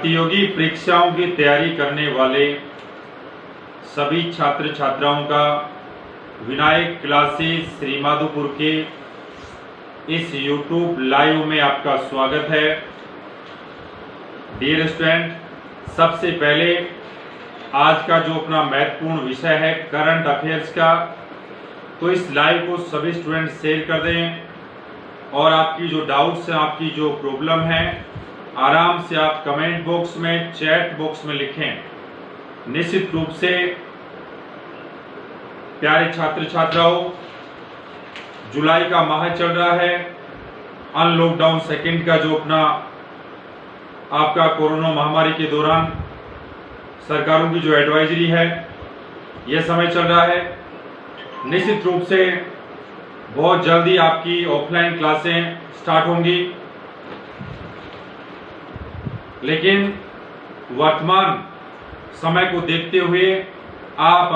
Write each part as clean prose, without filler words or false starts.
प्रतियोगी परीक्षाओं की तैयारी करने वाले सभी छात्र छात्राओं का विनायक क्लासेस श्री माधोपुर के इस YouTube लाइव में आपका स्वागत है। डियर स्टूडेंट, सबसे पहले आज का जो अपना महत्वपूर्ण विषय है करंट अफेयर्स का, तो इस लाइव को सभी स्टूडेंट शेयर कर दें और आपकी जो डाउट्स हैं, आपकी जो प्रॉब्लम है, आराम से आप कमेंट बॉक्स में, चैट बॉक्स में लिखें। निश्चित रूप से प्यारे छात्र छात्राओं, जुलाई का माह चल रहा है, अनलॉकडाउन सेकंड का जो अपना आपका कोरोना महामारी के दौरान सरकारों की जो एडवाइजरी है, यह समय चल रहा है। निश्चित रूप से बहुत जल्दी आपकी ऑफलाइन क्लासें स्टार्ट होंगी, लेकिन वर्तमान समय को देखते हुए आप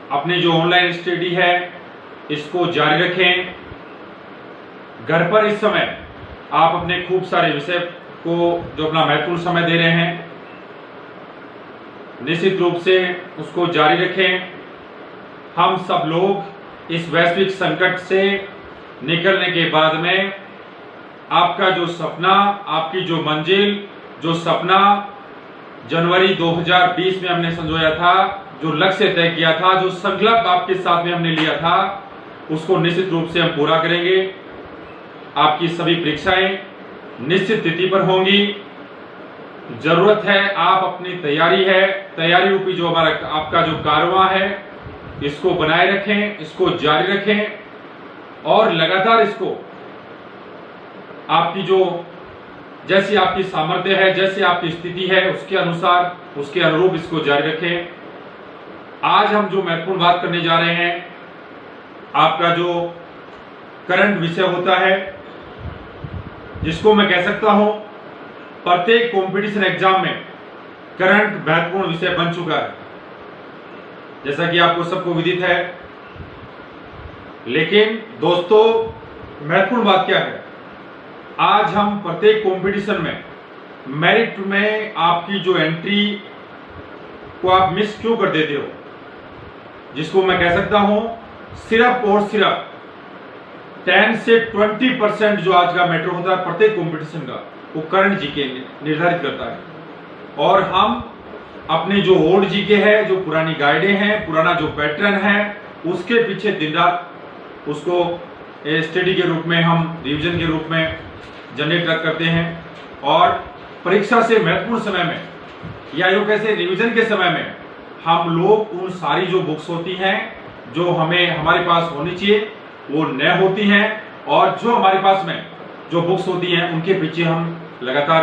अपने जो ऑनलाइन स्टडी है इसको जारी रखें। घर पर इस समय आप अपने खूब सारे विषय को जो अपना महत्वपूर्ण समय दे रहे हैं, निश्चित रूप से उसको जारी रखें। हम सब लोग इस वैश्विक संकट से निकलने के बाद में आपका जो सपना, आपकी जो मंजिल, जो सपना जनवरी 2020 में हमने संजोया था, जो लक्ष्य तय किया था, जो संकल्प आपके साथ में हमने लिया था, उसको निश्चित रूप से हम पूरा करेंगे। आपकी सभी परीक्षाएं निश्चित तिथि पर होंगी। जरूरत है आप अपनी तैयारी रूपी जो हमारा आपका जो कारवां है, इसको बनाए रखें, इसको जारी रखें और लगातार इसको आपकी जो जैसी आपकी सामर्थ्य है, जैसी आपकी स्थिति है, उसके अनुसार, उसके अनुरूप इसको जारी रखें। आज हम जो महत्वपूर्ण बात करने जा रहे हैं, आपका जो करंट विषय होता है, जिसको मैं कह सकता हूं प्रत्येक कंपटीशन एग्जाम में करंट महत्वपूर्ण विषय बन चुका है, जैसा कि आपको सबको विदित है। लेकिन दोस्तों, महत्वपूर्ण बात क्या है, आज हम प्रत्येक कंपटीशन में मेरिट में आपकी जो एंट्री को आप मिस क्यों कर देते हो, जिसको मैं कह सकता हूं सिर्फ और सिर्फ 10 से 20% जो आज का मैटर होता है प्रत्येक कंपटीशन का, वो करंट जीके निर्धारित करता है। और हम अपने जो ओल्ड जीके है, जो पुरानी गाइडें हैं, पुराना जो पैटर्न है, उसके पीछे दिन रात उसको स्टडी के रूप में, हम रिवीजन के रूप में जनरेट करते हैं। और परीक्षा से महत्वपूर्ण समय में, या यूं कैसे रिवीजन के समय में, हम लोग उन सारी जो बुक्स होती हैं जो हमारे पास होनी चाहिए, वो न होती हैं, और जो हमारे पास में जो बुक्स होती हैं उनके पीछे हम लगातार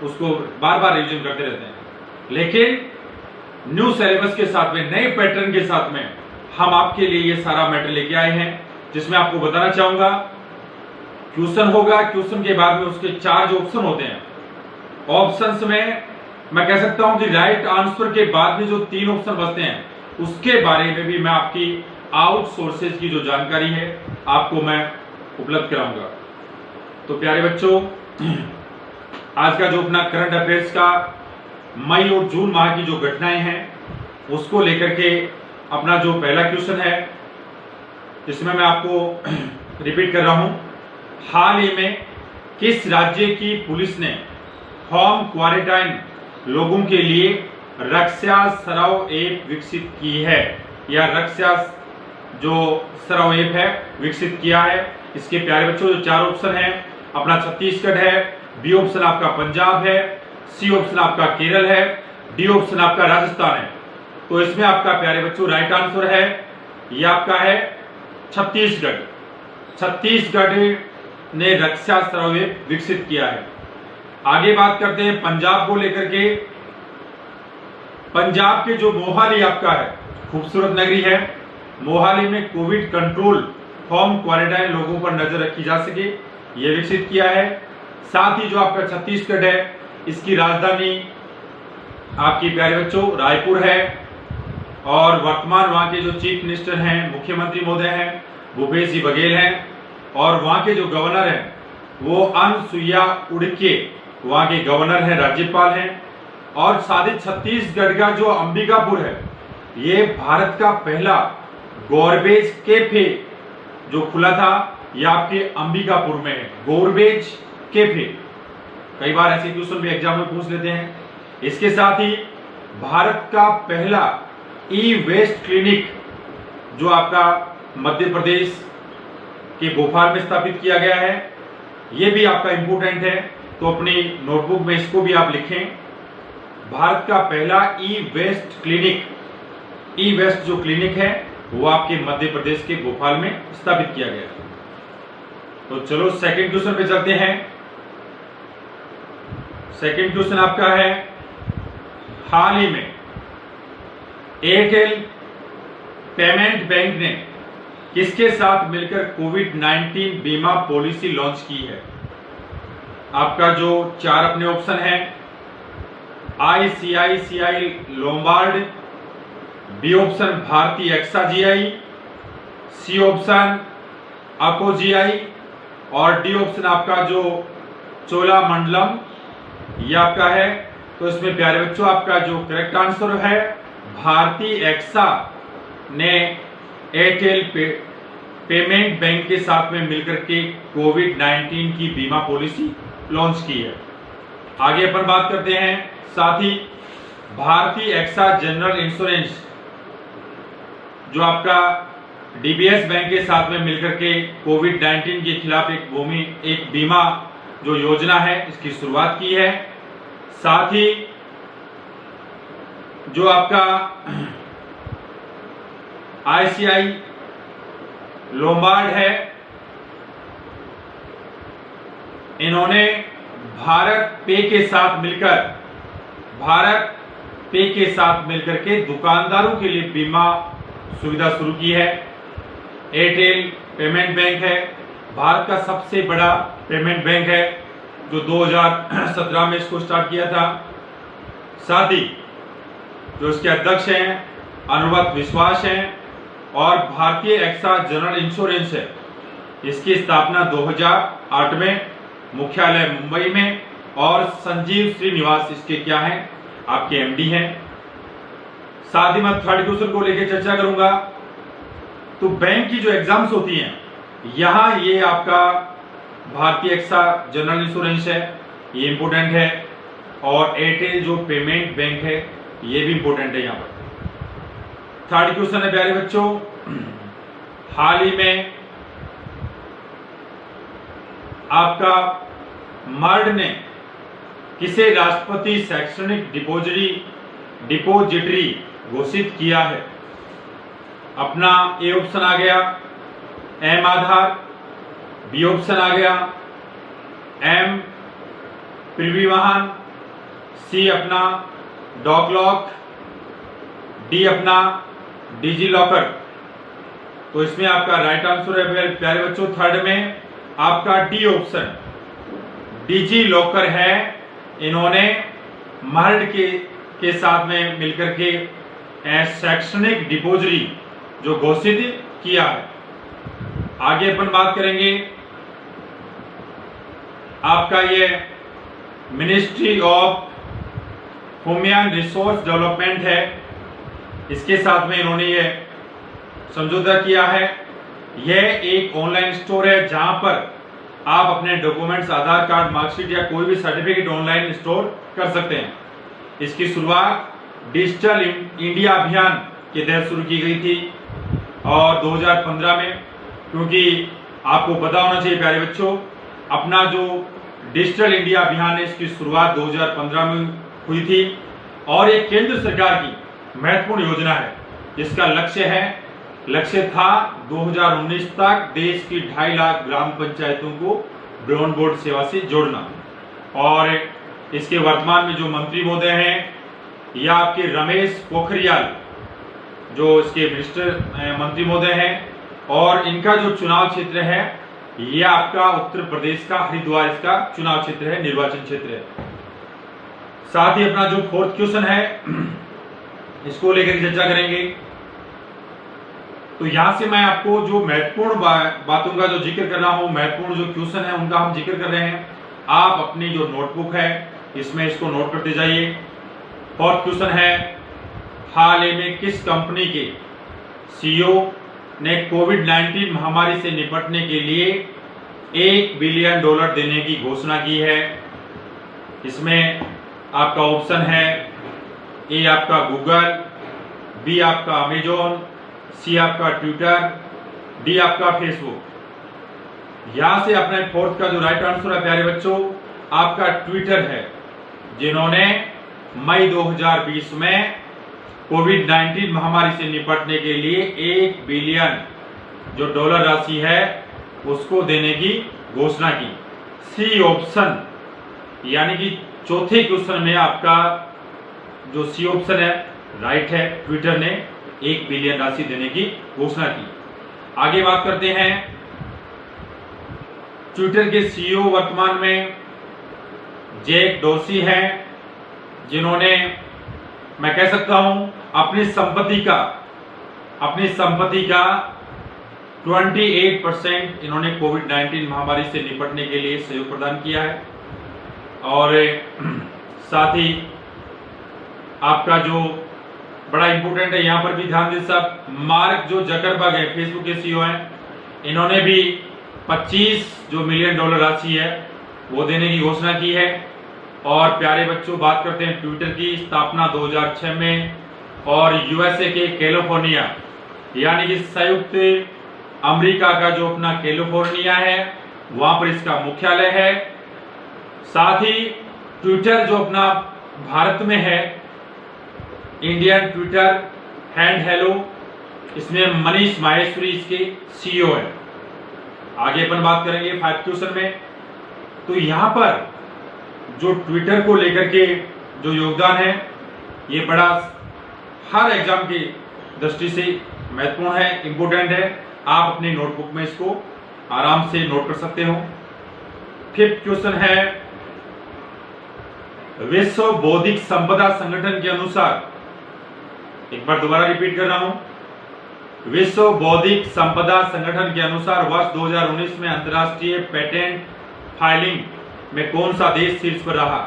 उसको बार बार रिवीजन करते रहते हैं। लेकिन न्यू सिलेबस के साथ में, नए पैटर्न के साथ में हम आपके लिए ये सारा मैटर लेके आए हैं, जिसमें आपको बताना चाहूंगा क्वेश्चन होगा, क्वेश्चन के बाद में उसके 4 जो ऑप्शन होते हैं, ऑप्शंस में मैं कह सकता हूं कि राइट आंसर के बाद में जो 3 ऑप्शन बचते हैं, उसके बारे में भी मैं आपकी आउट सोर्सेज की जो जानकारी है आपको मैं उपलब्ध कराऊंगा। तो प्यारे बच्चों, आज का जो अपना करंट अफेयर्स का मई और जून माह की जो घटनाएं हैं, उसको लेकर के अपना जो पहला क्वेश्चन है, इसमें मैं आपको रिपीट कर रहा हूं। हाल ही में किस राज्य की पुलिस ने होम क्वारंटाइन लोगों के लिए रक्षा सरव ऐप विकसित की है, या रक्षा जो सरव ऐप है विकसित किया है? इसके प्यारे बच्चों जो 4 ऑप्शन है, अपना छत्तीसगढ़ है, बी ऑप्शन आपका पंजाब है, सी ऑप्शन आपका केरल है, डी ऑप्शन आपका राजस्थान है। तो इसमें आपका प्यारे बच्चों राइट आंसर है, यह आपका है छत्तीसगढ़। छत्तीसगढ़ ने रक्षा सरव ऐप विकसित किया है। आगे बात करते हैं पंजाब को लेकर के। पंजाब के जो मोहाली आपका है, खूबसूरत नगरी है, मोहाली में कोविड कंट्रोल होम क्वारंटाइन लोगों पर नजर रखी जा सके, यह विकसित किया है। साथ ही जो आपका छत्तीसगढ़ है, इसकी राजधानी आपकी प्यारे बच्चों रायपुर है, और वर्तमान वहां के जो चीफ मिनिस्टर हैं, मुख्यमंत्री महोदय हैं, भूपेश जी बघेल हैं, और वहां के जो गवर्नर हैं वो अनुसुईया उइके वहां के गवर्नर हैं, राज्यपाल हैं। और साथ ही छत्तीसगढ़ का जो अंबिकापुर है, ये भारत का पहला गॉर्बेज कैफे जो खुला था, ये आपके अंबिकापुर में है, गॉर्बेज कैफे। कई बार ऐसे क्वेश्चन भी एग्जाम में पूछ लेते हैं। इसके साथ ही भारत का पहला ई वेस्ट क्लिनिक जो आपका मध्य प्रदेश के भोपाल में स्थापित किया गया है, ये भी आपका इंपोर्टेंट है, तो अपनी नोटबुक में इसको भी आप लिखें। भारत का पहला ई वेस्ट क्लिनिक, ई वेस्ट जो क्लिनिक है वो आपके मध्य प्रदेश के भोपाल में स्थापित किया गया है। तो चलो सेकंड क्वेश्चन पे चलते हैं। सेकंड क्वेश्चन आपका है, हाल ही में एयरटेल पेमेंट बैंक ने किसके साथ मिलकर कोविड-19 बीमा पॉलिसी लॉन्च की है? आपका जो 4 अपने ऑप्शन है, ICICI लोम्बार्ड, बी ऑप्शन भारतीय एक्सा जीआई, सी ऑप्शन अको जीआई और डी ऑप्शन आपका जो चोलामंडलम ये आपका है। तो इसमें प्यारे बच्चों आपका जो करेक्ट आंसर है, भारतीय एक्सा ने एयरटेल पेमेंट बैंक के साथ में मिलकर के कोविड-19 की बीमा पॉलिसी लॉन्च की है। आगे अपन बात करते हैं, साथ ही भारतीय एक्सा जनरल इंश्योरेंस जो आपका डीबीएस बैंक के साथ में मिलकर के कोविड-19 के खिलाफ एक बीमा जो योजना है इसकी शुरुआत की है। साथ ही जो आपका ICICI लोम्बार्ड है, इन्होंने भारत पे के साथ मिलकर के दुकानदारों के लिए बीमा सुविधा शुरू की है। एयरटेल पेमेंट बैंक है, भारत का सबसे बड़ा पेमेंट बैंक है जो 2017 में इसको स्टार्ट किया था। साथ ही जो इसके अध्यक्ष हैं अनुवत विश्वास हैं और भारतीय एक्सा जनरल इंश्योरेंस है, इसकी स्थापना 2008 में, मुख्यालय मुंबई में और संजीव श्रीनिवास इसके क्या हैं, आपके एमडी हैं। साथ ही मैं थर्ड क्वेश्चन को लेकर चर्चा करूंगा। तो बैंक की जो एग्जाम्स होती हैं, यहां ये आपका भारतीय एक्सा जनरल इंश्योरेंस है, ये इंपोर्टेंट है, और एयरटेल जो पेमेंट बैंक है ये भी इंपोर्टेंट है। यहां पर थर्ड क्वेश्चन है प्यारे बच्चों, हाल ही में आपका मर्ड ने किसे राष्ट्रपति शैक्षणिक डिपोजिटरी घोषित किया है? अपना ए ऑप्शन आ गया एम आधार, बी ऑप्शन आ गया एम प्रिवी वाहन, सी अपना डॉगलॉक, डी अपना डिजी लॉकर। तो इसमें आपका राइट आंसर है प्यारे बच्चों थर्ड में आपका डी ऑप्शन डिजी लॉकर है। इन्होंने मर्ड के साथ में मिलकर के शैक्षणिक डिपोजिटरी जो घोषित किया है। आगे अपन बात करेंगे, आपका ये ministry of human resource development है, इसके साथ में इन्होंने ये समझौता किया है। यह एक ऑनलाइन स्टोर है जहां पर आप अपने डॉक्यूमेंट्स, आधार कार्ड, मार्कशीट या कोई भी सर्टिफिकेट ऑनलाइन स्टोर कर सकते हैं। इसकी शुरुआत डिजिटल इंडिया अभियान के तहत शुरू की गई थी और 2015 में, क्योंकि आपको पता होना चाहिए प्यारे बच्चों, अपना जो डिजिटल इंडिया अभियान है इसकी शुरुआत 2015 में हुई थी और ये केंद्र सरकार की महत्वपूर्ण योजना है जिसका लक्ष्य था 2019 तक देश की 2.5 लाख ग्राम पंचायतों को ब्रॉडबैंड सेवा से जोड़ना। और इसके वर्तमान में जो मंत्री महोदय हैं या आपके रमेश पोखरियाल जो इसके मिनिस्टर मंत्री महोदय हैं, और इनका जो चुनाव क्षेत्र है यह आपका उत्तर प्रदेश का हरिद्वार इसका चुनाव क्षेत्र है, निर्वाचन क्षेत्र है। साथ ही अपना जो फोर्थ क्वेश्चन है इसको लेकर चर्चा करेंगे। तो यहां से मैं आपको जो महत्वपूर्ण बातों का जो जिक्र कर रहा हूं, महत्वपूर्ण जो क्वेश्चन है उनका हम जिक्र कर रहे हैं। आप अपनी जो नोटबुक है इसमें इसको नोट करते जाइए। फोर्थ क्वेश्चन है, हाल ही में किस कंपनी के सीईओ ने कोविड-19 महामारी से निपटने के लिए $1 बिलियन देने की घोषणा की है? इसमें आपका ऑप्शन है, ए आपका गूगल, बी आपका अमेजॉन, सी आपका ट्विटर, डी आपका फेसबुक। यहां से अपने फोर्थ का जो राइट आंसर है प्यारे बच्चों, आपका ट्विटर है, जिन्होंने मई 2020 में कोविड-19 महामारी से निपटने के लिए $1 बिलियन जो डॉलर राशि है उसको देने की घोषणा की। सी ऑप्शन यानी कि चौथे क्वेश्चन में आपका जो सी ऑप्शन है राइट है, ट्विटर ने $1 बिलियन राशि देने की घोषणा की। आगे बात करते हैं, ट्विटर के सीईओ वर्तमान में जैक डोर्सी हैं, जिन्होंने मैं कह सकता हूं अपनी संपत्ति का 28% इन्होंने कोविड-19 महामारी से निपटने के लिए सहयोग प्रदान किया है। और साथ ही आपका जो बड़ा इंपोर्टेंट है, यहां पर भी ध्यान दें सब, मार्क जो जकरबर्ग है फेसबुक के सीईओ हैं, इन्होंने भी 25 जो मिलियन डॉलर राशि है वो देने की घोषणा की है। और प्यारे बच्चों बात करते हैं ट्विटर की स्थापना 2006 में और यूएसए के कैलिफोर्निया यानी कि संयुक्त अमेरिका का जो अपना कैलिफोर्निया है वहां पर इसका मुख्यालय है। साथ ही ट्विटर जो अपना भारत में है, इंडियन ट्विटर हैंड हेलो, इसमें मनीष माहेश्वरी इसके सीईओ है। आगे अपन बात करेंगे 5 क्वेश्चन में। तो यहां पर जो ट्विटर को लेकर के जो योगदान है ये बड़ा हर एग्जाम की दृष्टि से महत्वपूर्ण है, इंपोर्टेंट है। आप अपनी नोटबुक में इसको आराम से नोट कर सकते हो। 5th क्वेश्चन है, विश्व बौद्धिक संपदा संगठन के अनुसार, एक बार दोबारा रिपीट कर रहा हूं, विश्व बौद्धिक संपदा संगठन के अनुसार वर्ष 2019 में अंतर्राष्ट्रीय पेटेंट फाइलिंग में कौन सा देश शीर्ष पर रहा?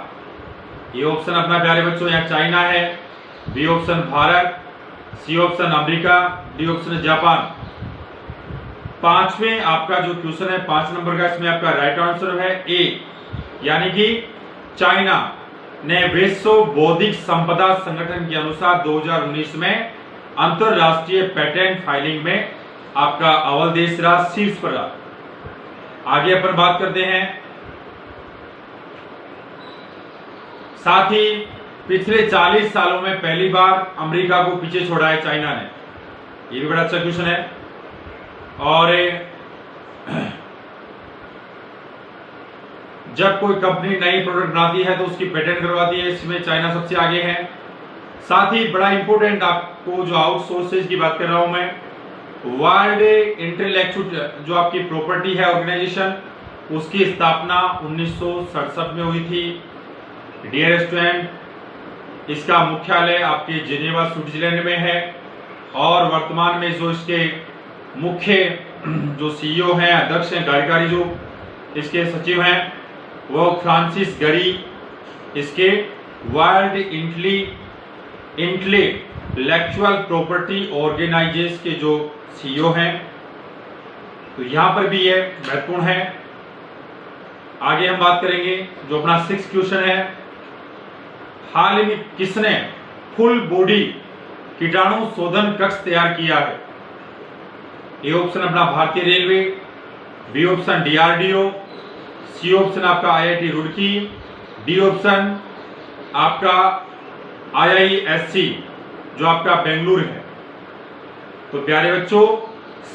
ये ऑप्शन अपना प्यारे बच्चों यहाँ चाइना है, B option Bharat, C option America, D option Japan. 5वें आपका जो क्वेश्चन है 5 नंबर का, इसमें आपका राइट आंसर है ए, यानी कि चाइना ने विश्व बौद्धिक संपदा संगठन के अनुसार 2019 में अंतरराष्ट्रीय पेटेंट फाइलिंग में आपका अव्वल देश रहा, शीर्ष पर रहा। आगे अपन बात करते हैं, साथ ही पिछले 40 सालों में पहली बार अमेरिका को पीछे छोड़ा है चाइना ने। ये भी बड़ा अच्छा क्वेश्चन है। और जब कोई कंपनी नई प्रोडक्ट बनाती है तो उसकी पेटेंट करवाती है, इसमें चाइना सबसे आगे है। साथ ही बड़ा इंपोर्टेंट आपको जो आउटसोर्सेज की बात कर रहा हूं मैं, वर्ल्ड इंटेलेक्चुअल जो आपकी प्रॉपर्टी है ऑर्गेनाइजेशन, उसकी स्थापना 1967 में हुई थी। डियर स्टूडेंट, इसका मुख्यालय आपके जिनेवा स्विट्जरलैंड में है और वर्तमान में जो इसके मुख्य जो सीईओ हैं, अध्यक्ष हैं, कार्यकारी जो इसके सचिव हैं वो फ्रांसिस गरी, इसके वर्ल्ड इंटेलेक्चुअल प्रॉपर्टी ऑर्गेनाइजेशन के जो सीईओ हैं। तो यहां पर भी ये महत्वपूर्ण है। आगे हम बात करेंगे जो अपना 6th क्वेश्चन है, हाल ही में किसने फुल बॉडी कीटाणु शोधन कक्ष तैयार किया है? ए ऑप्शन अपना भारतीय railway, B option DRDO, C option आपका आईआईटी रुड़की, डी ऑप्शन आपका आईआईएससी जो आपका बेंगलुरु है। तो प्यारे बच्चों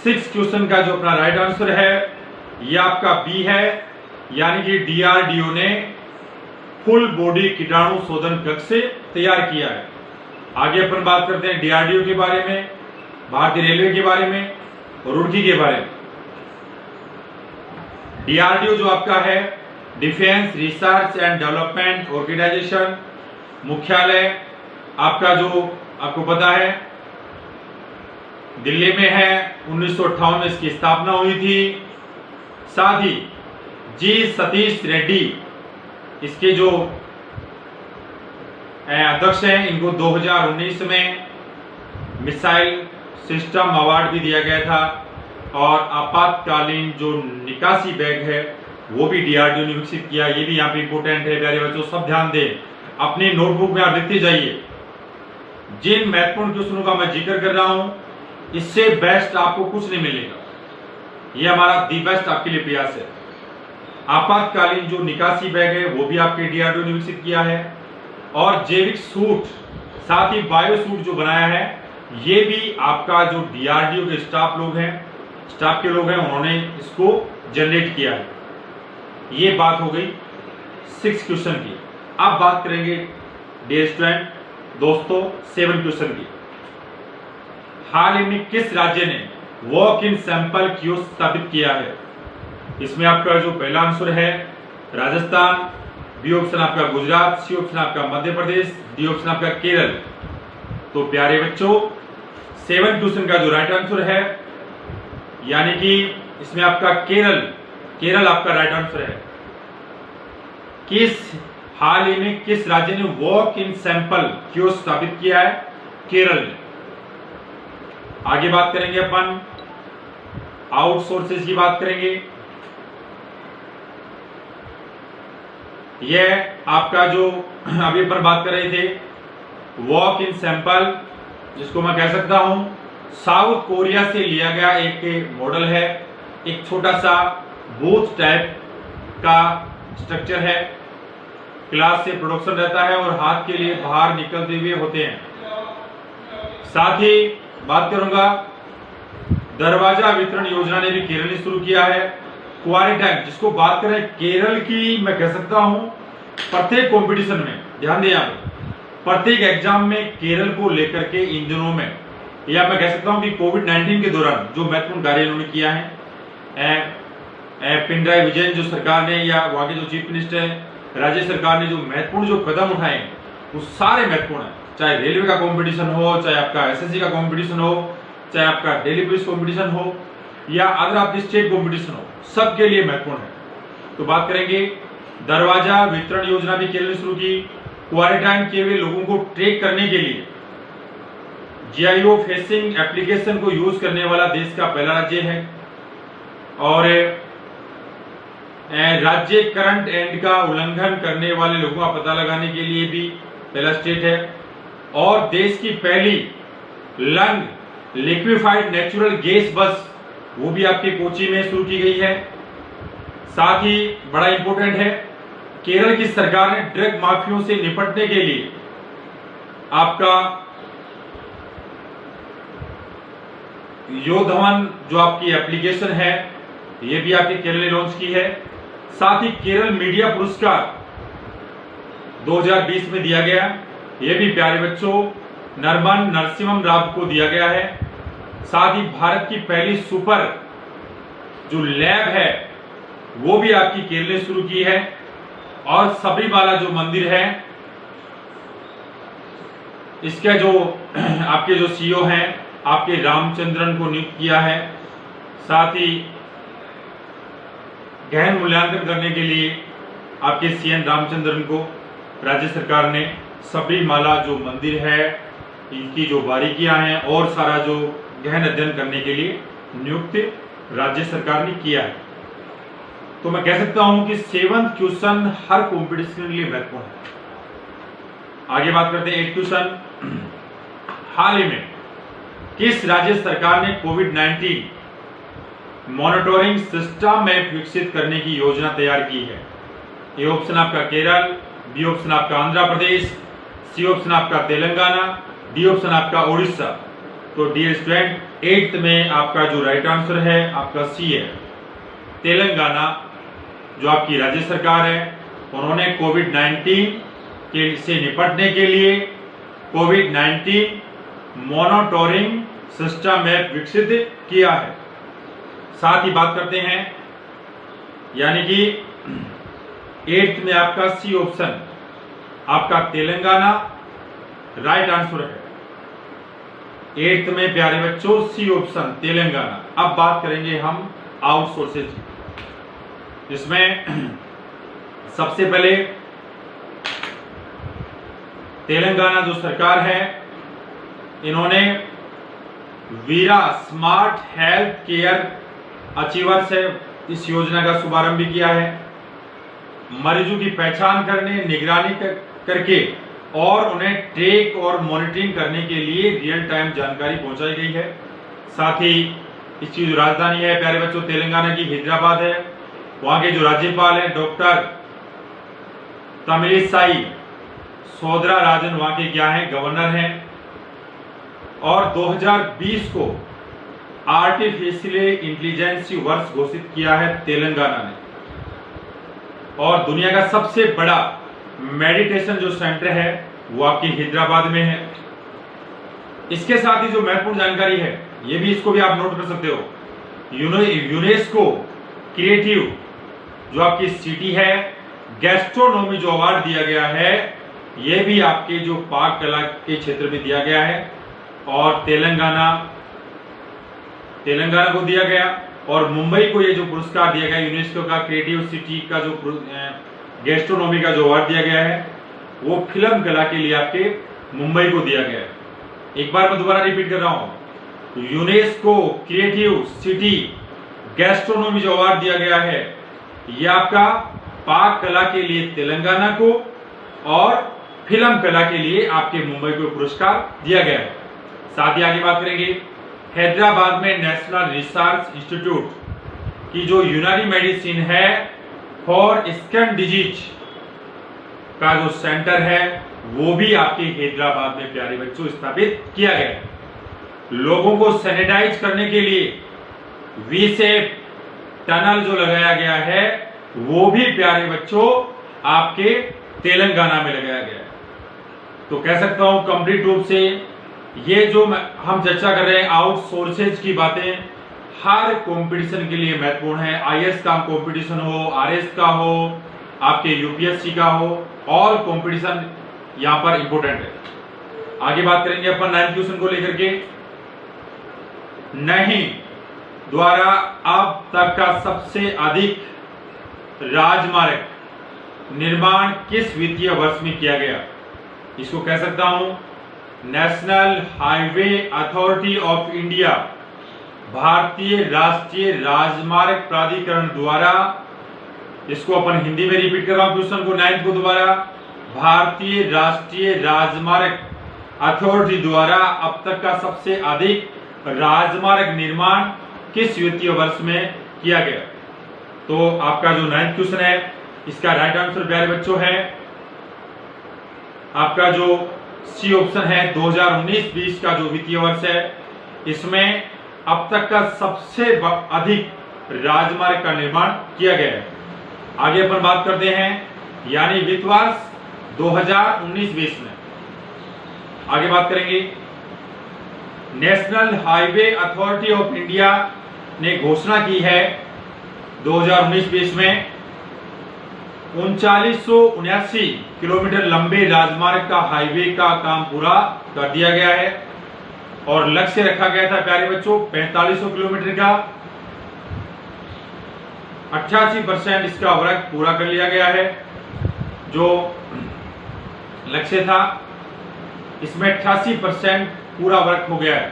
6th क्वेश्चन का जो अपना राइट आंसर है ये आपका बी है, यानी कि डीआरडीओ ने फुल बॉडी कीटाणु शोधन कक्ष से तैयार किया है। आगे अपन बात करते हैं डीआरडीओ के बारे में, भारतीय रेलवे के बारे में, रुड़की के बारे में। डीआरडीओ जो आपका है defence research and development organisation, मुख्यालय आपका जो आपको पता है दिल्ली में है, 1958 में इसकी स्थापना हुई थी। साथ ही जी सतीश रेड्डी इसके जो अध्यक्ष हैं, इनको 2019 में मिसाइल सिस्टम अवार्ड भी दिया गया था। और आपातकालीन जो निकासी बैग है वो भी डीआरडीओ ने विकसित किया। ये भी यहाँ पे इंपोर्टेंट है प्यारे बच्चों, सब ध्यान दें, अपनी नोटबुक में आप लिखते जाइए। जिन महत्वपूर्ण क्वेश्चनों का मैं जिक्र कर रहा हूं, इससे बेस्ट आपको कुछ नहीं मिलेगा। ये हमारा दी बेस्ट आपके लिए प्रयास है। आपातकालीन जो निकासी बैग है वो भी आपके डीआरडीओ ने विकसित किया है। और जैविक सूट, साथ ही बायो सूट जो बनाया है, ये भी आपका जो डीआरडीओ के स्टाफ के लोग हैं, उन्होंने इसको जनरेट किया है। ये बात हो गई 6 क्वेश्चन की। अब बात करेंगे डियर स्टूडेंट दोस्तों 7 क्वेश्चन की। हाल ही में किस राज्य ने वॉक इन सैंपल कियोस्क स्थापित किया है? इसमें आपका जो पहला आंसर है राजस्थान, बी ऑप्शन आपका गुजरात, सी ऑप्शन आपका मध्य प्रदेश, डी ऑप्शन आपका केरल। तो प्यारे बच्चों 7 क्वेश्चन का जो राइट आंसर है, यानी कि इसमें आपका केरल आपका राइट आंसर है। हाल ही में किस राज्य ने वॉक इन सैंपल कियोस्क स्थापित किया है? केरल ने। आगे बात करेंगे अपन आउटसोर्सेज की बात करेंगे। यह आपका जो अभी अपन बात कर रहे थे वॉक इन सैंपल, जिसको मैं कह सकता हूं साउथ कोरिया से लिया गया एक मॉडल है। एक छोटा सा बूथ टाइप का स्ट्रक्चर है, क्लास से प्रोडक्शन रहता है और हाथ के लिए बाहर निकलते हुए होते हैं। साथ ही बात करूंगा दरवाजा वितरण योजना ने भी केरल ने शुरू किया है। क्वारंटाइन, जिसको बात करें केरल की, मैं कह सकता हूं प्रत्येक कंपटीशन में, ध्यान दें यहाँ पे, प्रत्येक एग्जाम में केरल को लेकर के इन दिनों में, या मैं कह सकता हूं कि कोविड-19 के दौरान जो महत्वपूर्ण कार्य इन्होंने किया है, पिनराई विजयन जो सरकार ने या वहां के जो चीफ मिनिस्टर है, राज्य सरकार ने जो महत्वपूर्ण जो कदम उठाए वो सारे महत्वपूर्ण है। चाहे रेलवे का कंपटीशन हो, चाहे आपका एसएससी का कंपटीशन हो, चाहे आपका दिल्ली पुलिस कंपटीशन हो, या अदर आपकी स्टेट कंपटीशन हो, सबके लिए महत्वपूर्ण है। तो बात करेंगे दरवाजा वितरण योजना भी केरल ने शुरू की। क्वारंटाइन किए हुए लोगों को ट्रैक करने के लिए जीआईओ फेसिंग एप्लीकेशन को यूज करने वाला देश का पहला राज्य है। और राज्य करंट एंड का उल्लंघन करने वाले लोगों का पता लगाने के लिए भी पहला स्टेट है। और देश की पहली लंग लिक्विफाइड नेचुरल गैस बस, वो भी आपकी कोची में शुरू की गई है। साथ ही बड़ा इंपॉर्टेंट है, केरल की सरकार ने ड्रग माफियों से निपटने के लिए आपका योधवन जो आपकी एप्लीकेशन है, ये भी आपके केरल ने लॉन्च की है। साथ ही केरल मीडिया पुरस्कार 2020 में दिया गया, ये भी प्यारे बच्चों नरमन नरसिम्हम राव को दिया गया है। साथ ही भारत की पहली सुपर जो लैब है वो भी आपकी केरल ने शुरू की है। और सबरीमाला जो मंदिर है, इसके जो आपके जो सीईओ हैं आपके रामचंद्रन को नियुक्त किया है। साथ ही गहन मूल्यांकन करने के लिए आपके सीएन रामचंद्रन को राज्य सरकार ने सबरीमाला जो मंदिर है, इनकी जो बारीकियां हैं और सारा जो गहन अध्ययन करने के लिए नियुक्त राज्य सरकार ने किया है। तो मैं कह सकता हूं कि 7th क्वेश्चन हर कॉम्पिटिशन के लिए महत्वपूर्ण है। आगे बात करते हैं 8 क्वेश्चन। हाल ही में किस राज्य सरकार ने कोविड-19 मॉनिटरिंग सिस्टम ऐप विकसित करने की योजना तैयार की है? ए ऑप्शन आपका केरल, बी ऑप्शन आपका आंध्र प्रदेश, सी ऑप्शन आपका तेलंगाना, डी ऑप्शन आपका उड़ीसा। तो डियर स्टूडेंट 8th में आपका जो राइट आंसर है आपका सी है। तेलंगाना जो आपकी राज्य सरकार है, उन्होंने कोविड-19 से निपटने के लिए कोविड-19 मॉनिटरिंग सिस्टम ऐप विकसित किया है। साथ ही बात करते हैं, यानी कि 8th में आपका सी ऑप्शन आपका तेलंगाना राइट आंसर है। 8th में प्यारे बच्चों सी ऑप्शन तेलंगाना। अब बात करेंगे हम आउटसोर्सेज की। इसमें सबसे पहले तेलंगाना जो सरकार है, इन्होंने वीरा स्मार्ट हेल्थ केयर अचीवर्स है, इस योजना का शुभारंभ भी किया है। मरीजों की पहचान करने, निगरानी करके और उन्हें ट्रैक और मॉनिटरिंग करने के लिए रियल टाइम जानकारी पहुंचाई गई है। साथ ही इसकी जो राजधानी है प्यारे बच्चों तेलंगाना की हैदराबाद है। वहां के जो राज्यपाल है डॉक्टर तमिलिसाई सौंदरराजन वहां के क्या है, गवर्नर हैं। और 2020 को आर्टिफिशियल इंटेलिजेंस वर्ष घोषित किया है तेलंगाना ने। और दुनिया का सबसे बड़ा मेडिटेशन जो सेंटर है वो आपकी हैदराबाद में है। इसके साथ ही जो महत्वपूर्ण जानकारी है, ये भी इसको भी आप नोट कर सकते हो। यूनेस्को क्रिएटिव जो आपकी सिटी है, गैस्ट्रोनॉमी जो अवार्ड दिया गया है, ये भी आपके जो पाक कला के क्षेत्र में दिया गया है और तेलंगाना को दिया गया। और मुंबई को ये जो पुरस्कार दिया गया यूनेस्को का क्रिएटिव सिटी का जो गैस्ट्रोनॉमी का जो अवार्ड दिया गया है, वो फिल्म कला के लिए आपके मुंबई को दिया गया है। एक बार मैं दोबारा रिपीट कर रहा हूं, यूनेस्को क्रिएटिव सिटी गैस्ट्रोनॉमी जो अवार्ड दिया गया है, ये आपका पाक कला के लिए तेलंगाना को और फिल्म कला के लिए आपके मुंबई को पुरस्कार दिया गया है। साथ ही आगे बात करेंगे, हैदराबाद में नेशनल रिसर्च इंस्टीट्यूट की जो यूनानी मेडिसिन है फॉर स्किन डिजीज का जो सेंटर है, वो भी आपके हैदराबाद में प्यारे बच्चों स्थापित किया गया है। लोगों को सैनिटाइज करने के लिए वी शेप टनल जो लगाया गया है, वो भी प्यारे बच्चों आपके तेलंगाना में लगाया गया है। तो कह सकता हूं कंप्लीट रूप से ये जो हम चर्चा कर रहे हैं आउटसोर्सेज की बातें, हर कंपटीशन के लिए महत्वपूर्ण है। आईएएस का कंपटीशन हो, आरएस का हो, आपके यूपीएससी का हो, और कंपटीशन यहां पर इंपोर्टेंट है। आगे बात करेंगे अपन 9th क्वेश्चन को लेकर के। नहीं द्वारा अब तक का सबसे अधिक राजमार्ग निर्माण किस वित्तीय वर्ष में किया गया? इसको कह सकता हूं national Highway Authority of India, भारतीय राष्ट्रीय राजमार्ग प्राधिकरण द्वारा, इसको अपन हिंदी में रिपीट कर रहा हूं क्वेश्चन को 9th को दोबारा, भारतीय राष्ट्रीय राजमार्ग अथॉरिटी द्वारा अब तक का सबसे अधिक राजमार्ग निर्माण किस वित्तीय वर्ष में किया गया? तो आपका जो 9th क्वेश्चन है, इसका राइट आंसर प्यारे बच्चों है आपका जो सी ऑप्शन है 2019-20 का जो वित्तीय वर्ष है, इसमें अब तक का सबसे अधिक राजमार्ग का निर्माण किया गया है। आगे अपन बात करते हैं यानी वित्त वर्ष 2019-20 में। आगे बात करेंगे, national Highway Authority of India ने घोषणा की है 2019-20 में 3979 किलोमीटर लंबे राजमार्ग का हाईवे का काम पूरा कर दिया गया है और लक्ष्य रखा गया था प्यारे बच्चों 4500 किलोमीटर का। 88% इसका वर्क पूरा कर लिया गया है। जो लक्ष्य था इसमें 88% पूरा वर्क हो गया है।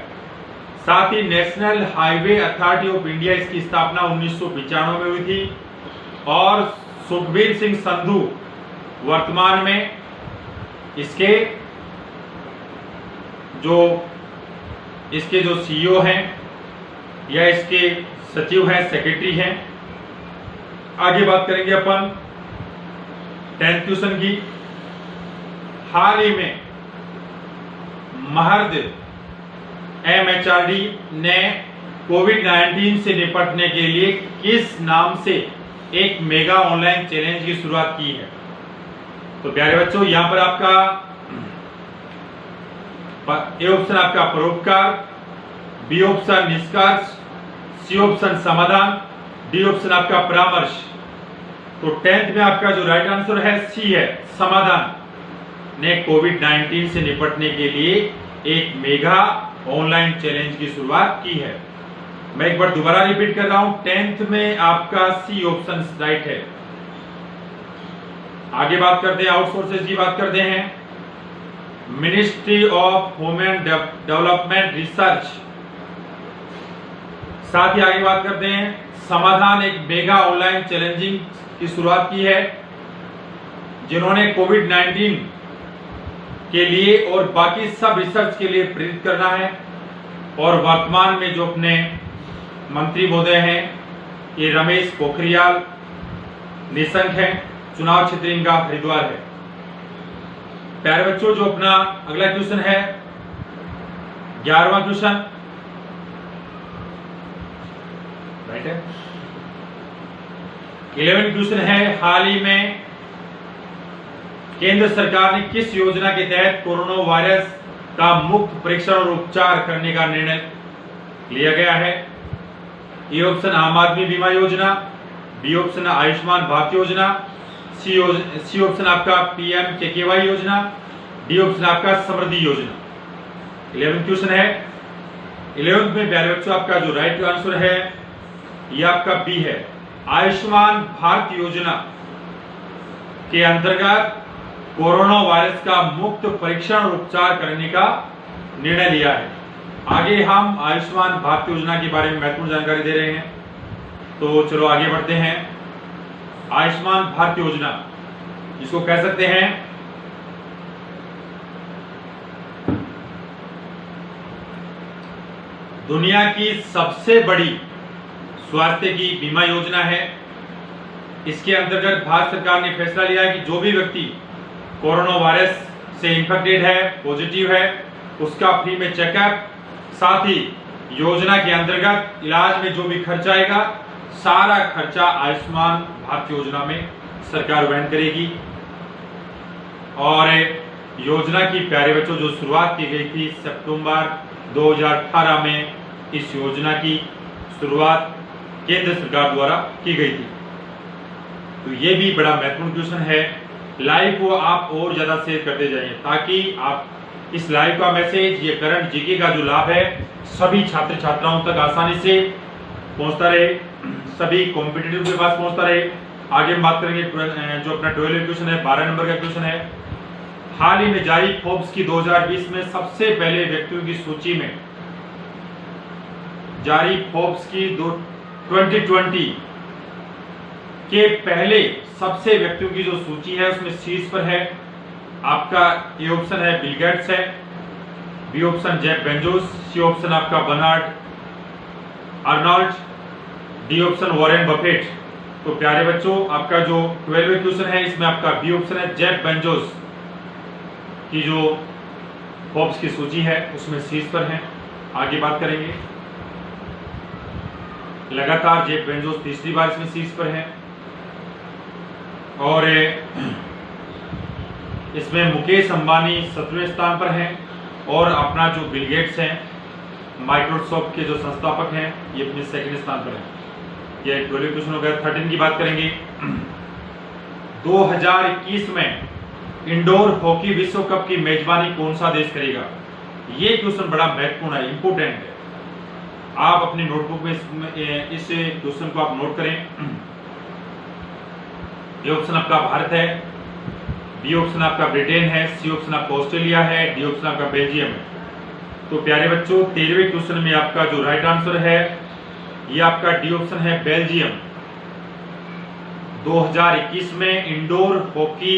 साथ ही National Highway Authority of India, इसकी स्थापना 1995 में हुई थी और सुखबीर सिंह संधू वर्तमान में इसके जो सीईओ हैं या इसके सचिव हैं, सेक्रेटरी हैं। आगे बात करेंगे अपन 10th क्वेश्चन की। हाल ही में महर्द एमएचआरडी ने कोविड-19 से निपटने के लिए किस नाम से एक मेगा ऑनलाइन चैलेंज की शुरुआत की है? तो प्यारे बच्चों यहां पर आपका ए ऑप्शन आपका परोपकार, बी ऑप्शन निष्कर्ष, सी ऑप्शन समाधान, डी ऑप्शन आपका परामर्श। तो 10th में आपका जो राइट आंसर है सी है, समाधान ने कोविड-19 से निपटने के लिए एक मेगा ऑनलाइन चैलेंज की शुरुआत की है। मैं एक बार दोबारा रिपीट कर रहा हूं, 10th में आपका सी ऑप्शन राइट है। आगे बात करते हैं, आउटसोर्सेज की बात करते हैं। Ministry of human development research. साथ ही आगे बात करते हैं, समाधान एक मेगा ऑनलाइन चैलेंजिंग की शुरुआत की है, जिन्होंने कोविड-19 के लिए और बाकी सब रिसर्च के लिए प्रेरित करना है। और वर्तमान में जो अपने मंत्री महोदय हैं, ये रमेश पोखरियाल निशंक हैं, चुनाव क्षेत्र इनका हरिद्वार है। प्यारे बच्चों, जो अपना अगला क्वेश्चन है 11वां क्वेश्चन, राइट है। 11वां क्वेश्चन है, हाल ही में केंद्र सरकार ने किस योजना के तहत कोरोना वायरस का मुफ्त परीक्षण और उपचार करने का निर्णय लिया गया है? ए ऑप्शन आम आदमी बीमा योजना, बी ऑप्शन आयुष्मान भारत योजना, सी ऑप्शन आपका PMKKY योजना, डी ऑप्शन आपका समृद्धि योजना। 11th क्वेश्चन है। 11th में प्यारे बच्चों आपका जो राइट आंसर है ये आपका बी है। आयुष्मान भारत योजना के अंतर्गत कोरोना वायरस का मुफ्त परीक्षण और उपचार करने का निर्णय लिया है। आगे हम आयुष्मान भारत योजना के बारे में महत्वपूर्ण जानकारी दे रहे हैं, तो चलो आगे बढ़ते हैं। आयुष्मान भारत योजना, जिसको कह सकते हैं दुनिया की सबसे बड़ी स्वास्थ्य की बीमा योजना है। इसके अंतर्गत भारत सरकार ने फैसला लिया है कि जो भी व्यक्ति कोरोना वायरस से इंफेक्टेड है, पॉजिटिव है, उसका फ्री में चेकअप, साथ ही योजना के अंतर्गत इलाज में जो भी खर्चा आएगा सारा खर्चा आयुष्मान भारत योजना में सरकार वहन करेगी। और योजना की प्यारे बच्चों जो शुरुआत की गई थी सितंबर 2018 में, इस योजना की शुरुआत केंद्र सरकार द्वारा की गई थी। तो ये भी बड़ा महत्वपूर्ण क्वेश्चन है। लाइव को आप और ज्यादा शेयर करते जाइए ताकि आप इस लाइव का मैसेज, ये करंट जीके का जो लाभ है सभी छात्र छात्राओं तक आसानी से पहुंचता रहे, सभी कॉम्पिटिटिव के पास पहुंचता रहे। आगे हम बात करेंगे जो अपना 12 क्वेश्चन है, 12 नंबर का क्वेश्चन है। हाल ही में जारी फोर्ब्स की 2020 में सबसे पहले व्यक्तियों की सूची में, जारी फोर्ब्स की 2020 के पहले सबसे व्यक्तियों की जो सूची है उसमें शीर्ष पर है आपका ए ऑप्शन है बिल गेट्स है, B option Jeff Bezos, C option आपका Bernard Arnault, D option Warren Buffett. तो प्यारे बच्चों आपका जो 12वें क्वेश्चन है इसमें आपका बी ऑप्शन है जेफ बेजोस की जो फोर्ब्स की सूची है उसमें शीर्ष पर है। आगे बात करेंगे, लगातार जेफ बेजोस तीसरी बार इसमें शीर्ष पर है। और इसमें मुकेश अंबानी 7वें स्थान पर हैं और अपना जो बिल गेट्स हैं माइक्रोसॉफ्ट के जो संस्थापक हैं ये अपने 2nd स्थान पर हैं। ये 12 क्वेश्चन हो गया। 13 की बात करेंगे। 2021 में इंडोर हॉकी विश्व कप की मेजबानी कौन सा देश करेगा? ये क्वेश्चन बड़ा महत्वपूर्ण है, इंपोर्टेंट है। आप अपनी नोटबुक में इस क्वेश्चन को आप नोट करें। ए ऑप्शन आपका भारत है, बी ऑप्शन आपका ब्रिटेन है, सी ऑप्शन आपका ऑस्ट्रेलिया है, डी ऑप्शन आपका बेल्जियम है। तो प्यारे बच्चों 13वें क्वेश्चन में आपका जो राइट आंसर है ये आपका डी ऑप्शन है बेल्जियम। 2021 में इंडोर हॉकी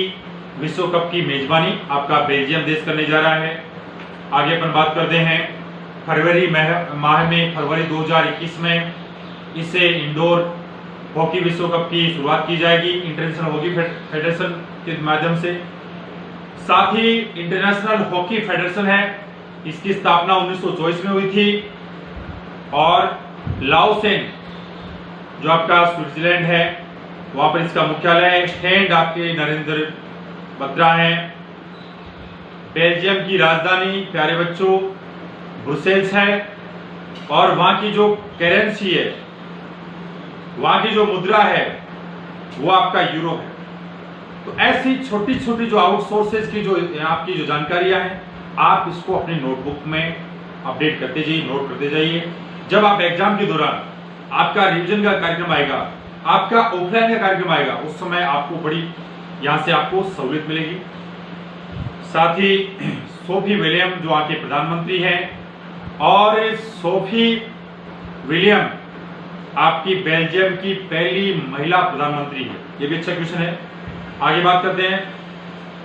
विश्व कप की मेजबानी आपका बेल्जियम देश करने जा रहा है। आगे अपन बात करते हैं फरवरी माह में, फरवरी 2021 में इसे इंडोर हॉकी विश्व कप की शुरुआत की जाएगी इंटरनेशनल हॉकी फेडरेशन के माध्यम से। साथ ही इंटरनेशनल हॉकी फेडरेशन है, इसकी स्थापना 1924 में हुई थी और लाओसेन जो आपका स्विट्जरलैंड है वहां पर इसका मुख्यालय है। हेंड आपके नरेंद्र बत्रा है। बेल्जियम की राजधानी प्यारे बच्चों ब्रुसेल्स है और वहां की जो करेंसी है, वहां की जो मुद्रा है वो आपका यूरो है। तो ऐसी छोटी छोटी जो आउटसोर्सेज की जो आपकी जो जानकारियां हैं आप इसको अपनी नोटबुक में अपडेट करते जाइए, नोट करते जाइए। जब आप एग्जाम के दौरान आपका रिवीजन का कार्यक्रम आएगा, आपका ऑफलाइन का कार्यक्रम आएगा, उस समय आपको बड़ी यहां से आपको सहूलियत मिलेगी। साथ ही सोफी विलियम जो आपके प्रधानमंत्री हैं, और सोफी विलियम आपकी बेल्जियम की पहली महिला प्रधानमंत्री है। ये भी अच्छा क्वेश्चन है। आगे बात करते हैं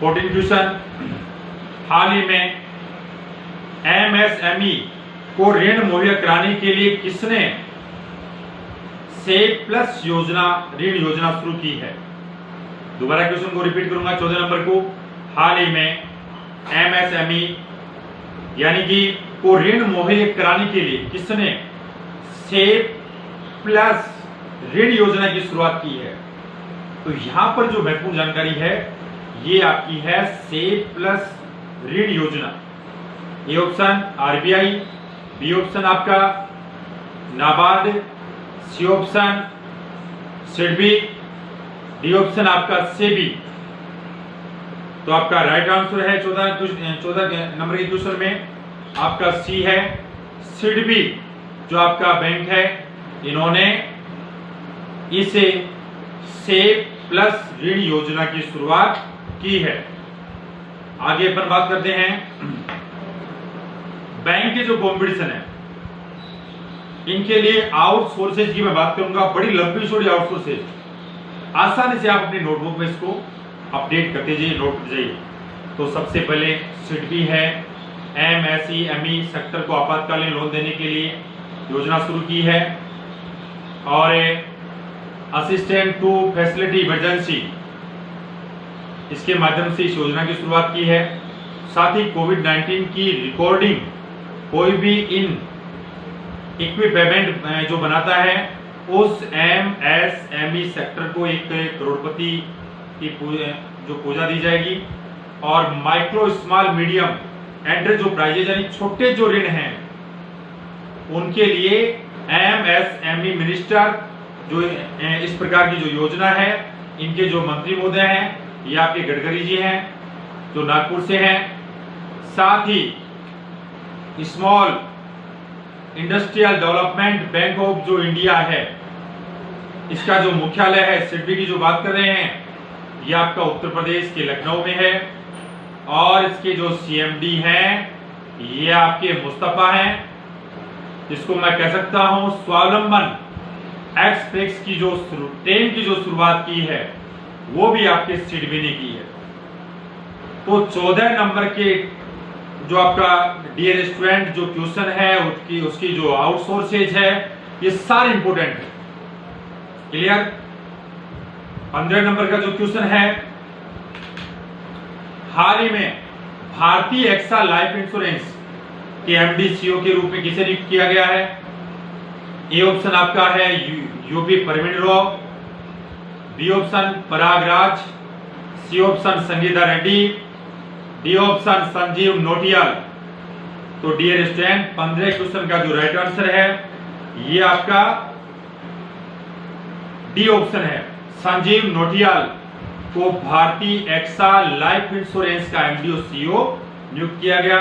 14 क्वेश्चन। हाल ही में एमएसएमई को ऋण मुहैया कराने के लिए किसने सेव प्लस योजना ऋण योजना शुरू की है? दोबारा क्वेश्चन को रिपीट करूंगा 14 नंबर को। हाल ही में एमएसएमई यानी कि को ऋण मुहैया कराने के लिए किसने सेव प्लस ऋण योजना की शुरुआत की है? तो यहां पर जो महत्वपूर्ण जानकारी है ये आपकी है सेव प्लस ऋण योजना। A option RBI, B option आपका NABARD, C option SIDBI, D option आपका सेबी। तो आपका राइट आंसर है 14 नंबर के क्वेश्चन में आपका सी है, सिडबी जो आपका बैंक है, इन्होंने इसे सेव प्लस ऋण योजना की शुरुआत की है। आगे अपन बात करते हैं बैंक के जो कॉम्पिटिशन है इनके लिए आउटसोर्सेज की मैं बात करूंगा। बड़ी लंबी चौड़ी आउटसोर्सेज, आसानी से आप अपनी नोटबुक में इसको अपडेट करते जाइए, नोट करते जाइए। तो सबसे पहले सिडबी है, एमएसएमई सेक्टर को आपातकालीन लोन देने के लिए योजना शुरू की है, और असिस्टेंट टू फैसिलिटी इमरजेंसी इसके माध्यम से इस योजना की शुरुआत की है। साथ ही कोविड-19 की रिकॉर्डिंग कोई भी इन इक्विपमेंट जो बनाता है उस एमएसएमई सेक्टर को 1 करोड़पति की जो पूजा दी जाएगी। और माइक्रो स्मॉल मीडियम एंटरप्राइजेज यानी छोटे जो ऋण हैं उनके लिए एमएसएमई मिनिस्टर जो इस प्रकार की जो योजना है, इनके जो मंत्री महोदय हैं ये आपके गडकरी जी हैं जो नागपुर से हैं। साथ ही Small Industrial Development Bank of जो इंडिया है इसका जो मुख्यालय है सिडबी की जो बात कर रहे हैं ये आपका उत्तर प्रदेश के लखनऊ में है, और इसके जो सीएमडी हैं ये आपके मुस्तफा हैं, जिसको मैं कह सकता हूं स्वावलंबन एक्सप्रेस की जो ट्रेन की जो शुरुआत की है वो भी आपके सिडबी ने की है। तो 14 नंबर के जो आपका डियर स्टूडेंट जो क्वेश्चन है उसकी जो आउटसोर्सेज है ये सारे इंपोर्टेंट है। क्लियर? 15 नंबर का जो क्वेश्चन है, हाल ही में भारतीय एक्सा लाइफ इंश्योरेंस के एमडी सीईओ के रूप में किसे नियुक्त किया गया है? ए ऑप्शन आपका है UP Parveen Rao, B option Paragraj, C option Sangeeta Reddy, D option Sanjeev Nautiyal. तो डियर स्टूडेंट 15 क्वेश्चन का जो राइट आंसर है ये आपका डी ऑप्शन है, संजीव नोटियाल को भारतीय एक्सा लाइफ इंश्योरेंस का एमडी और सीईओ नियुक्त किया गया।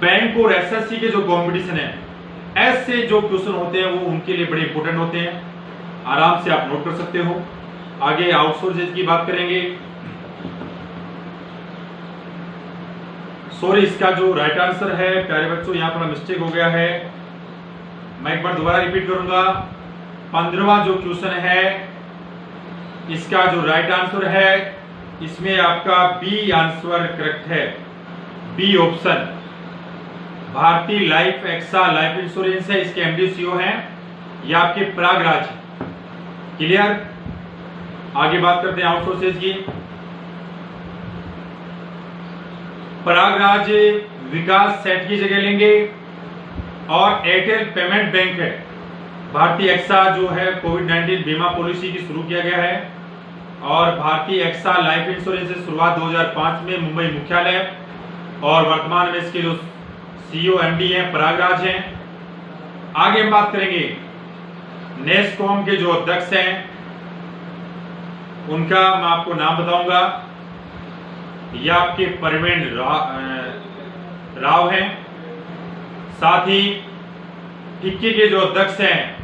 बैंक और एसएससी के जो कंपटीशन है ऐसे जो क्वेश्चन होते हैं वो उनके लिए बड़े इंपोर्टेंट होते हैं, आराम से आप नोट कर सकते हो। आगे आउटसोर्सेज की बात करेंगे। सॉरी, इसका जो राइट आंसर है प्यारे बच्चों यहाँ पर मिस्टेक हो गया है, मैं एक बार दोबारा रिपीट करूंगा। 15वां जो क्वेश्चन है इसका जो राइट आंसर है इसमें आपका बी आंसर करेक्ट है, बी ऑप्शन भारतीय लाइफ एक्सा लाइफ इंश्योरेंस है, इसके एमडी सीईओ हैं ये आपके प्रयागराज। क्लियर? आगे बात करते हैं आउटसोर्सेज की। प्रयागराज विकास सेठ की जगह लेंगे, और एयरटेल पेमेंट बैंक है। भारतीय एक्सा जो है कोविड-19 बीमा पॉलिसी की शुरू किया गया है, और भारतीय एक्सा लाइफ इंश्योरेंस से शुरुआत 2005 में मुंबई मुख्यालय, और वर्तमान में इसके जो सीईओ एमडी हैं प्रयागराज हैं। आगे हम बात करेंगे नेस्कॉम के जो अध्यक्ष हैं उनका मैं आपको नाम बताऊंगा, ये आपके परवीन राव हैं। साथ ही फिक्की के जो अध्यक्ष हैं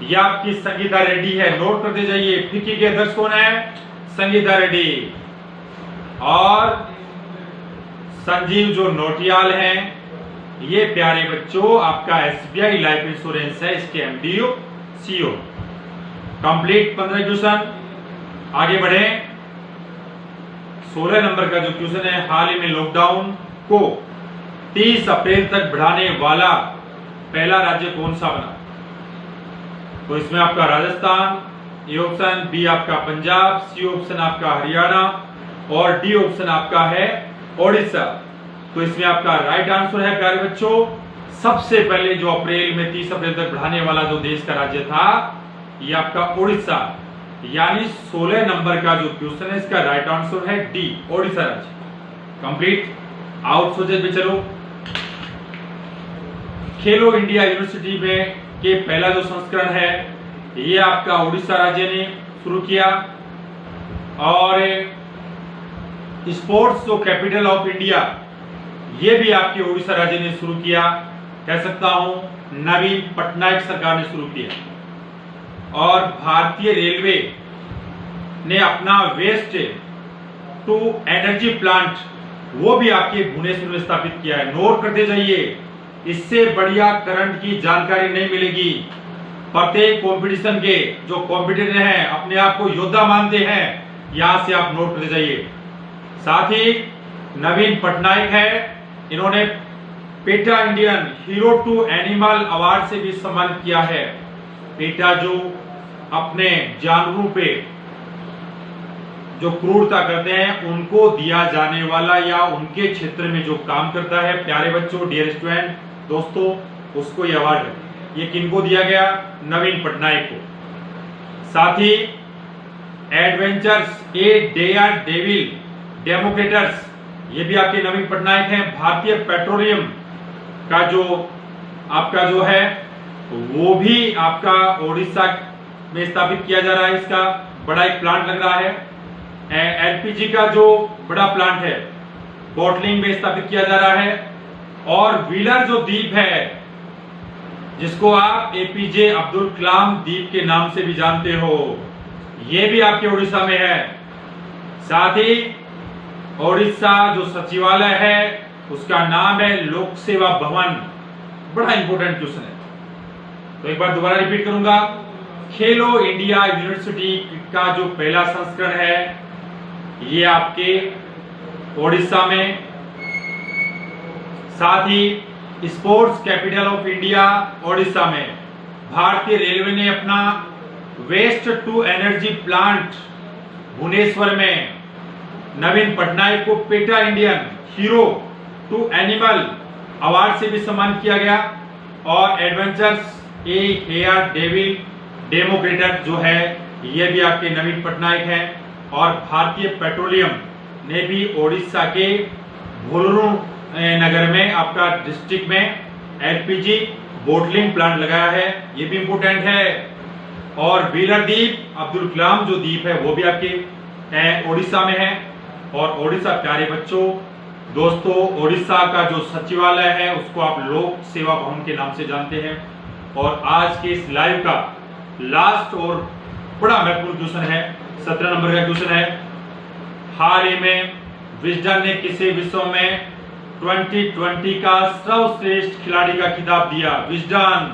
ये आपकी संगीता रेड्डी है, नोट करते जाइए। फिक्की के अध्यक्ष कौन है? संगीता रेड्डी। और संजीव जो नोटियाल हैं ये प्यारे बच्चों आपका SBI लाइफ इंश्योरेंस है, इसके MD CEO। Complete 15 question. आगे बढ़े। 16 नंबर का जो क्वेश्चन है, हाल ही में लॉकडाउन को 30 अप्रैल तक बढ़ाने वाला पहला राज्य कौन सा बना? तो इसमें आपका राजस्थान, ए ऑप्शन, बी आपका पंजाब, सी ऑप्शन आपका हरियाणा और डी ऑप्शन आपका है ओडिशा। तो इसमें आपका राइट आंसर है प्यारे बच्चों, सबसे पहले जो अप्रैल में 30 अप्रैल तक बढ़ाने वाला जो देश का राज्य था ये आपका ओडिशा, यानी 16 नंबर का जो क्वेश्चन है इसका राइट आंसर है डी, ओडिशा राज्य। कंप्लीट। आउट सोचे पे चलो। खेलो इंडिया यूनिवर्सिटी में के पहला जो संस्करण है ये आपका उड़ीसा राज्य ने शुरू किया। और स्पोर्ट्स जो कैपिटल ऑफ इंडिया ये भी आपके उड़ीसा राज्य ने शुरू किया, कह सकता हूं नवीन पटनायक सरकार ने शुरू किया। और भारतीय रेलवे ने अपना वेस्ट टू एनर्जी प्लांट वो भी आपके भुवनेश्वर में स्थापित किया है। नोट करते जाइए, इससे बढ़िया करंट की जानकारी नहीं मिलेगी। प्रत्येक कंपटीशन के जो कॉम्पिटिटर हैं अपने आप को योद्धा मानते हैं, यहां से आप नोट करते जाइए। साथ ही नवीन पटनायक है, इन्होंने PETA Indian hero to animal award से भी सम्मानित किया है। पेटा जो अपने जानवरों पे जो क्रूरता करते हैं उनको दिया जाने वाला या उनके क्षेत्र में जो काम करता है प्यारे बच्चों, डियर स्टूडेंट दोस्तों, उसको ये अवार्ड है। ये किनको दिया गया? नवीन पटनायक को। साथ ही एडवेंचर्स ए डेयर डेविल डेमोक्रेटर्स ये भी आपके नवीन पटनायक हैं। भारतीय पेट्रोलियम का जो आपका जो है वो भी आपका ओडिशा में स्थापित किया जा रहा है। इसका बड़ा एक प्लांट लग रहा है। LPG का जो बड़ा प्लांट है बोटलिंग में स्थापित किया जा रहा है। और व्हीलर जो द्वीप है जिसको आप APJ अब्दुल कलाम द्वीप के नाम से भी जानते हो, ये भी आपके उड़ीसा में है। साथ ही ओडिशा जो सचिवालय है उसका नाम है लोक सेवा भवन। बड़ा इंपोर्टेंट क्वेश्चन है, तो एक बार दोबारा रिपीट करूंगा। खेलो इंडिया यूनिवर्सिटी का जो पहला संस्करण है ये आपके ओडिशा में। साथ ही sports capital of India Odisha में। भारतीय रेलवे ने अपना waste to energy plant Bhubaneswar में। नवीन पटनायक को PETA Indian hero to animal award से भी सम्मानित किया गया। और adventures a hair devil democrat जो है ये भी आपके नवीन पटनायक हैं। और भारतीय पेट्रोलियम ने भी ओडिशा के भोलरू नगर में आपका डिस्ट्रिक्ट में LPG बोटलिंग प्लांट लगाया है, ये भी इंपोर्टेंट है। और व्हीलर द्वीप अब्दुल कलाम जो द्वीप है वो भी आपके ओडिशा में है। और ओडिशा प्यारे बच्चों दोस्तों, ओडिशा का जो सचिवालय है उसको आप लोक सेवा भवन के नाम से जानते हैं। और आज के इस लाइव का लास्ट और बड़ा महत्वपूर्ण क्वेश्चन है, 17 नंबर का क्वेश्चन है। हाल ही में विजडन ने किसे विश्व में 2020 का सर्वश्रेष्ठ खिलाड़ी का खिताब दिया? विजडन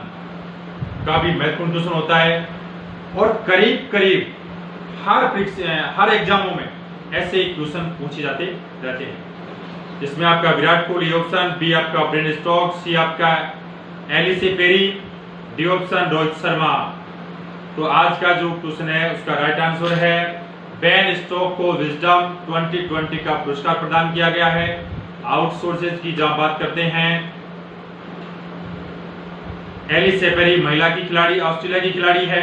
का भी महत्वपूर्ण क्वेश्चन होता है और करीब करीब हर एग्जामों में ऐसे क्वेश्चन पूछे जाते रहते हैं। जिसमें आपका विराट कोहली ऑप्शन, बी आपका ब्रेन स्टॉक, सी आपका Ellyse Perry, D option Rohit Sharma. तो आज का जो क्वेश्चन है उसका राइट आंसर है बेन स्टोक को विजडम 2020 का पुरस्कार प्रदान किया गया है। आउटसोर्सेज की जहां बात करते हैं, एलिसे पेरी महिला की खिलाड़ी, ऑस्ट्रेलिया की खिलाड़ी है।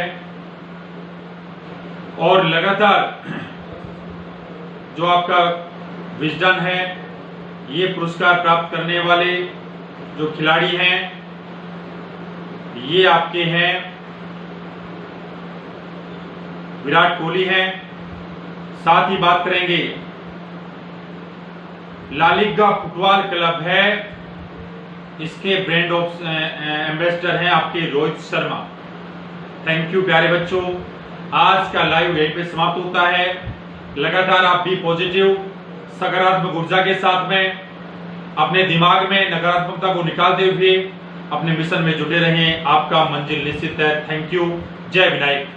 और लगातार जो आपका विजडन है ये पुरस्कार प्राप्त करने वाले जो खिलाड़ी हैं ये आपके हैं विराट कोहली हैं। साथ ही बात करेंगे ला लीगा फुटबॉल क्लब है इसके ब्रांड एम्बेसडर हैं आपके रोहित शर्मा। थैंक यू प्यारे बच्चों, आज का लाइव यहीं पे समाप्त होता है। लगातार आप भी पॉजिटिव सकारात्मक ऊर्जा के साथ में अपने दिमाग में नकारात्मकता को निकालते हुए अपने मिशन में जुटे रहें। आपका मंजिल निश्चित है। Thank you. जय विनायक।